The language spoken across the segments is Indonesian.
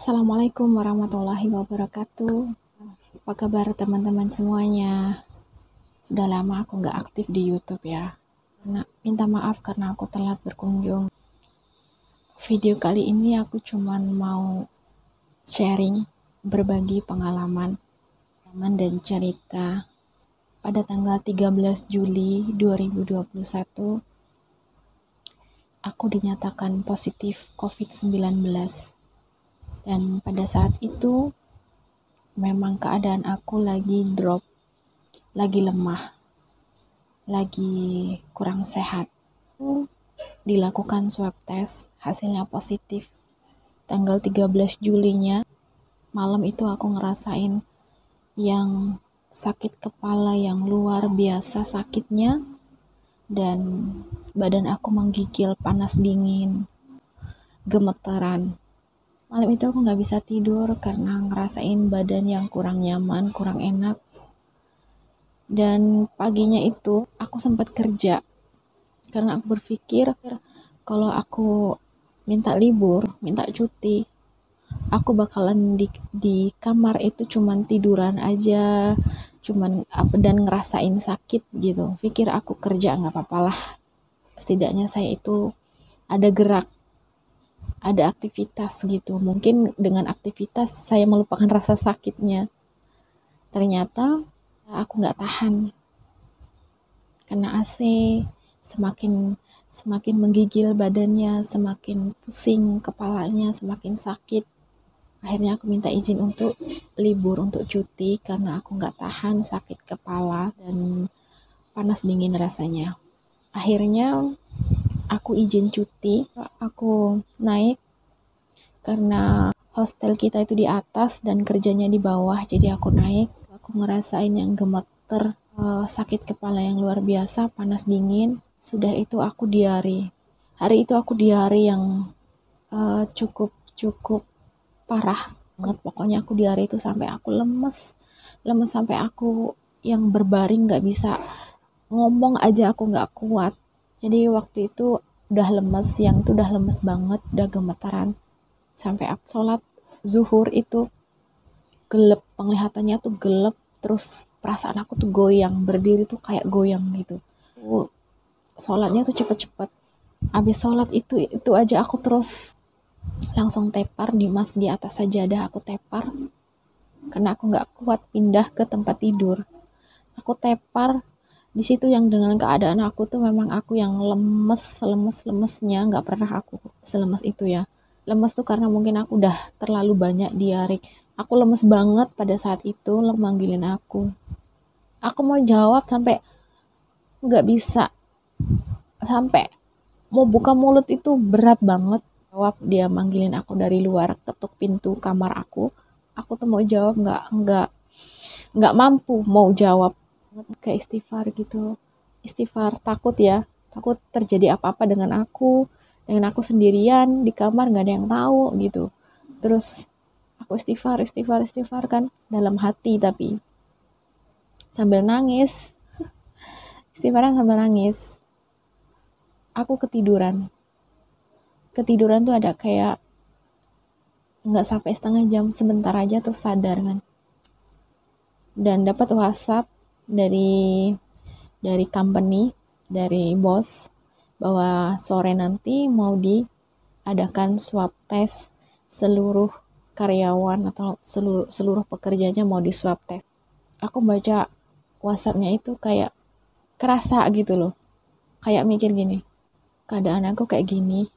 Assalamualaikum warahmatullahi wabarakatuh. Apa kabar teman-teman semuanya? Sudah lama aku nggak aktif di YouTube ya. Minta maaf karena aku telat berkunjung. Video kali ini aku cuman mau sharing, berbagi pengalaman dan cerita. Pada tanggal 13 Juli 2021, aku dinyatakan positif COVID-19. Dan pada saat itu memang keadaan aku lagi drop, lagi lemah, lagi kurang sehat. Dilakukan swab test, hasilnya positif. Tanggal 13 Julinya, malam itu aku ngerasain yang sakit kepala yang luar biasa sakitnya, dan badan aku menggigil, panas dingin, gemeteran. Malam itu aku nggak bisa tidur karena ngerasain badan yang kurang nyaman, kurang enak. Dan paginya itu aku sempat kerja karena aku berpikir kalau aku minta libur, minta cuti, aku bakalan di kamar itu cuman tiduran aja, cuman dan ngerasain sakit gitu. Pikir aku kerja nggak apa-apalah, setidaknya saya itu ada gerak, ada aktivitas gitu. Mungkin dengan aktivitas saya melupakan rasa sakitnya. Ternyata aku nggak tahan, kena AC, semakin menggigil badannya, semakin pusing kepalanya, semakin sakit. Akhirnya aku minta izin untuk libur, untuk cuti, karena aku nggak tahan sakit kepala dan panas dingin rasanya. Akhirnya aku izin cuti, aku naik karena hostel kita itu di atas dan kerjanya di bawah, jadi aku naik. Aku ngerasain yang gemeter, sakit kepala yang luar biasa, panas dingin. Sudah itu aku diare. Hari itu aku diare yang cukup parah banget. Pokoknya aku diare itu sampai aku lemes sampai aku yang berbaring nggak bisa ngomong aja, aku nggak kuat. Jadi waktu itu udah lemes, yang itu udah lemes banget, udah gemetaran. Sampai aku sholat zuhur itu gelap, penglihatannya tuh gelap, terus perasaan aku tuh goyang, berdiri tuh kayak goyang gitu. Sholatnya tuh cepet-cepet. Abis sholat itu aja aku terus langsung tepar di atas sajadah, aku tepar karena aku nggak kuat pindah ke tempat tidur. Aku tepar di situ, yang dengan keadaan aku tuh memang aku yang lemesnya, nggak pernah aku selemes itu ya. Lemes tuh karena mungkin aku udah terlalu banyak diare. Aku lemes banget pada saat itu, lo manggilin aku. Aku mau jawab sampai nggak bisa, sampai mau buka mulut itu berat banget. Jawab, dia manggilin aku dari luar, ketuk pintu kamar aku. Aku tuh mau jawab nggak mampu mau jawab. Kayak istighfar gitu, istighfar, takut ya, takut terjadi apa-apa dengan aku sendirian di kamar, nggak ada yang tahu gitu. Terus aku istighfar kan dalam hati, tapi sambil nangis, istighfaran sambil nangis. Aku ketiduran tuh ada kayak nggak sampai setengah jam, sebentar aja tuh sadar kan. Dan dapat WhatsApp dari company, dari bos, bahwa sore nanti mau diadakan swab test seluruh karyawan atau seluruh pekerjanya, mau di swab test. Aku baca WhatsApp-nya itu kayak kerasa gitu loh, kayak mikir gini, keadaan aku kayak gini,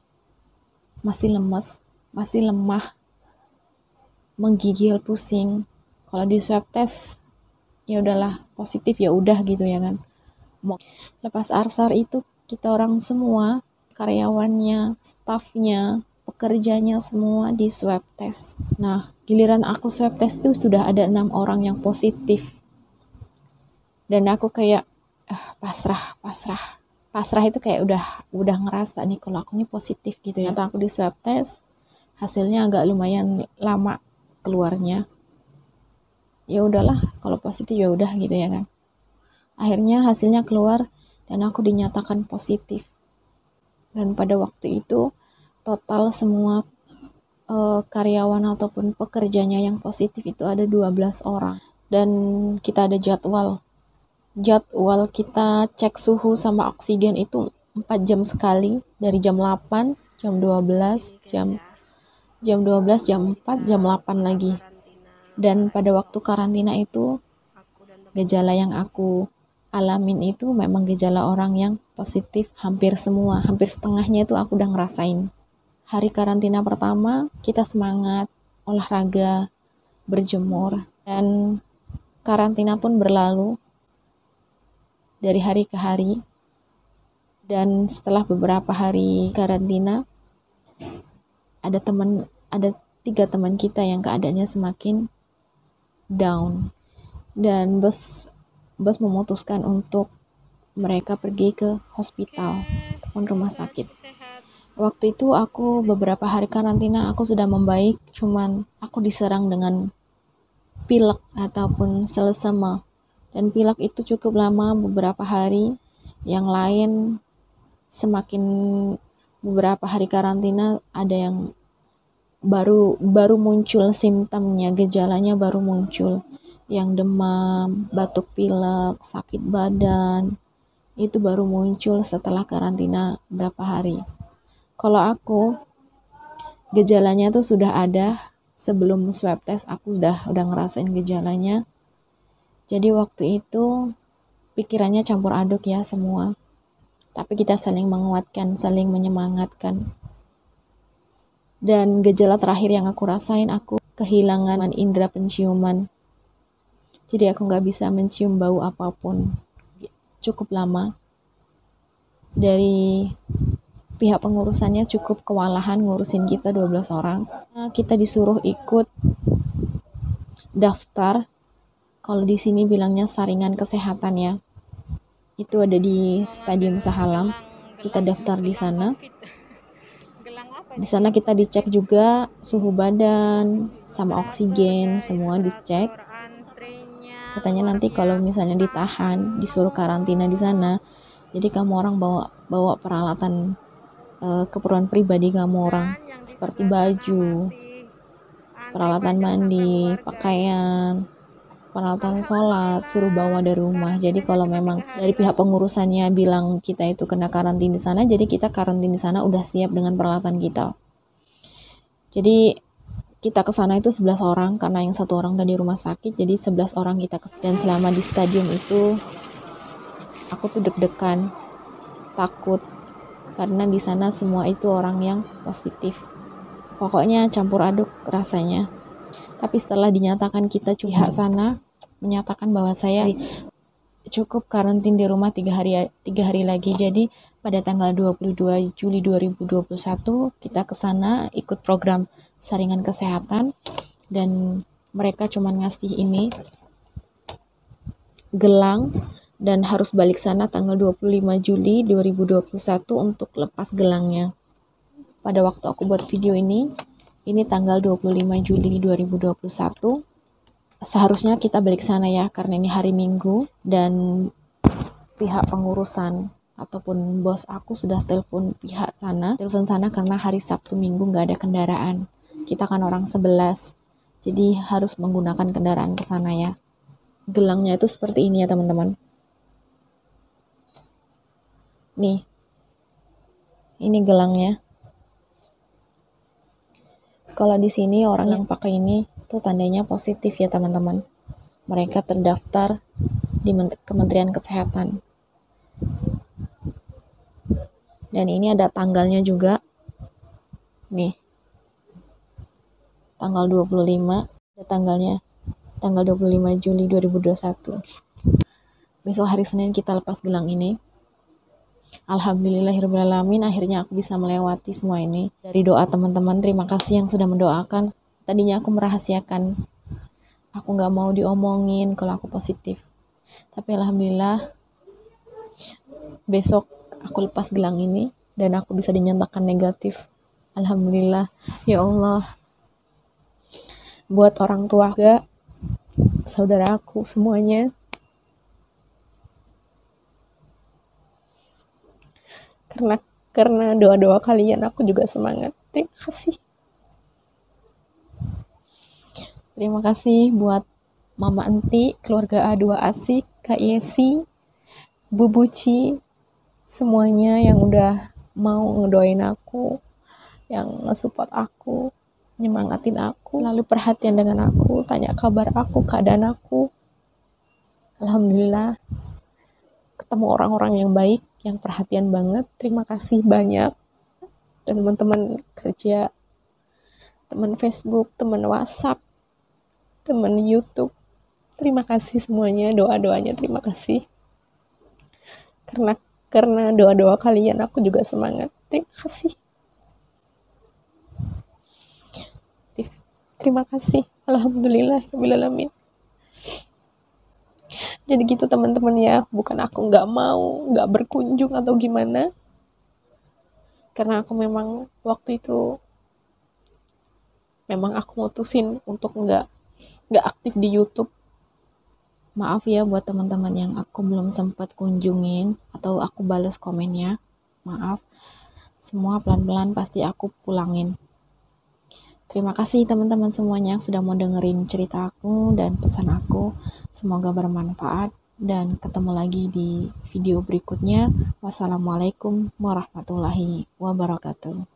masih lemes, masih lemah, menggigil, pusing. Kalau di swab test ya udahlah, positif ya udah gitu ya kan. Lepas arsar itu kita orang semua, karyawannya, stafnya, pekerjanya semua di swab test. Nah, giliran aku swab test itu sudah ada 6 orang yang positif. Dan aku kayak pasrah itu kayak udah ngerasa nih kalau aku ini positif gitu ya. Ternyata aku di swab test, hasilnya agak lumayan lama keluarnya. Ya udahlah, kalau positif ya udah gitu ya kan. Akhirnya hasilnya keluar dan aku dinyatakan positif. Dan pada waktu itu total semua karyawan ataupun pekerjanya yang positif itu ada 12 orang. Dan kita ada jadwal kita cek suhu sama oksigen itu 4 jam sekali, dari jam 8, jam 12, jam 12, jam 4, jam 8 lagi. Dan pada waktu karantina itu gejala yang aku alamin itu memang gejala orang yang positif hampir semua, hampir setengahnya itu aku udah ngerasain. Hari karantina pertama kita semangat olahraga, berjemur, dan karantina pun berlalu dari hari ke hari. Dan setelah beberapa hari karantina, ada 3 teman kita yang keadaannya semakin down, dan bos memutuskan untuk mereka pergi ke hospital ataupun rumah sakit. Waktu itu aku beberapa hari karantina aku sudah membaik, cuman aku diserang dengan pilek ataupun selesema, dan pilek itu cukup lama, beberapa hari. Yang lain semakin beberapa hari karantina ada yang baru muncul simptomnya, gejalanya baru muncul, yang demam, batuk pilek, sakit badan, itu baru muncul setelah karantina berapa hari. Kalau aku, gejalanya tuh sudah ada sebelum swab test, aku udah ngerasain gejalanya. Jadi waktu itu pikirannya campur aduk ya semua. Tapi kita saling menguatkan, saling menyemangatkan. Dan gejala terakhir yang aku rasain, aku kehilangan indera penciuman. Jadi aku gak bisa mencium bau apapun. Cukup lama. Dari pihak pengurusannya cukup kewalahan ngurusin kita 12 orang. Kita disuruh ikut daftar, kalau di sini bilangnya saringan kesehatan ya. Itu ada di Stadium Sahalam. Kita daftar di sana. Di sana kita dicek juga suhu badan sama oksigen, semua dicek. Katanya nanti kalau misalnya ditahan, disuruh karantina di sana, jadi kamu orang bawa peralatan keperluan pribadi kamu orang, seperti baju, peralatan mandi, pakaian, peralatan sholat, suruh bawa dari rumah. Jadi kalau memang dari pihak pengurusannya bilang kita itu kena karantin di sana, jadi kita karantin di sana udah siap dengan peralatan kita. Jadi kita ke sana itu 11 orang, karena yang 1 orang udah di rumah sakit, jadi 11 orang kita kesana. Dan selama di stadium itu aku tuh deg-degan, takut, karena di sana semua itu orang yang positif. Pokoknya campur aduk rasanya. Tapi setelah dinyatakan kita pihak sana menyatakan bahwa saya cukup karantin di rumah 3 hari lagi. Jadi pada tanggal 22 Juli 2021 kita ke sana ikut program saringan kesehatan, dan mereka cuma ngasih ini gelang, dan harus balik sana tanggal 25 Juli 2021 untuk lepas gelangnya. Pada waktu aku buat video ini tanggal 25 Juli 2021. Seharusnya kita balik sana ya, karena ini hari Minggu, dan pihak pengurusan ataupun bos aku sudah telepon sana karena hari Sabtu Minggu nggak ada kendaraan. Kita kan orang 11, jadi harus menggunakan kendaraan ke sana ya. Gelangnya itu seperti ini ya teman-teman. Nih, ini gelangnya. Kalau di sini orang yang pakai ini tuh tandanya positif ya teman-teman. Mereka terdaftar di Kementerian Kesehatan. Dan ini ada tanggalnya juga. Nih. Tanggal 25, ada tanggalnya. Tanggal 25 Juli 2021. Besok hari Senin kita lepas gelang ini. Alhamdulillahirrahmanirrahim, akhirnya aku bisa melewati semua ini. Dari doa teman-teman, terima kasih yang sudah mendoakan. Tadinya aku merahasiakan, aku gak mau diomongin kalau aku positif. Tapi alhamdulillah, besok aku lepas gelang ini, dan aku bisa dinyatakan negatif. Alhamdulillah, ya Allah. Buat orang tua gak, saudara aku semuanya, karena doa-doa kalian aku juga semangat. Terima kasih. Terima kasih buat Mama Enti, keluarga A2 Asik, Kak Yesi, Bu Buci, semuanya yang udah mau ngedoain aku, yang nge-support aku, nyemangatin aku, selalu perhatian dengan aku, tanya kabar aku, keadaan aku. Alhamdulillah, ketemu orang-orang yang baik, yang perhatian banget. Terima kasih banyak. Teman-teman kerja, teman Facebook, teman WhatsApp, teman YouTube. Terima kasih semuanya, doa-doanya terima kasih. Karena doa-doa kalian aku juga semangat. Terima kasih. Terima kasih. Alhamdulillahirabbil alamin. Jadi gitu teman-teman ya, bukan aku nggak mau, nggak berkunjung atau gimana. Karena aku memang waktu itu memang aku mutusin untuk nggak aktif di YouTube. Maaf ya buat teman-teman yang aku belum sempat kunjungin atau aku balas komennya. Maaf. Semua pelan-pelan pasti aku pulangin. Terima kasih teman-teman semuanya yang sudah mau dengerin cerita aku dan pesan aku. Semoga bermanfaat dan ketemu lagi di video berikutnya. Wassalamualaikum warahmatullahi wabarakatuh.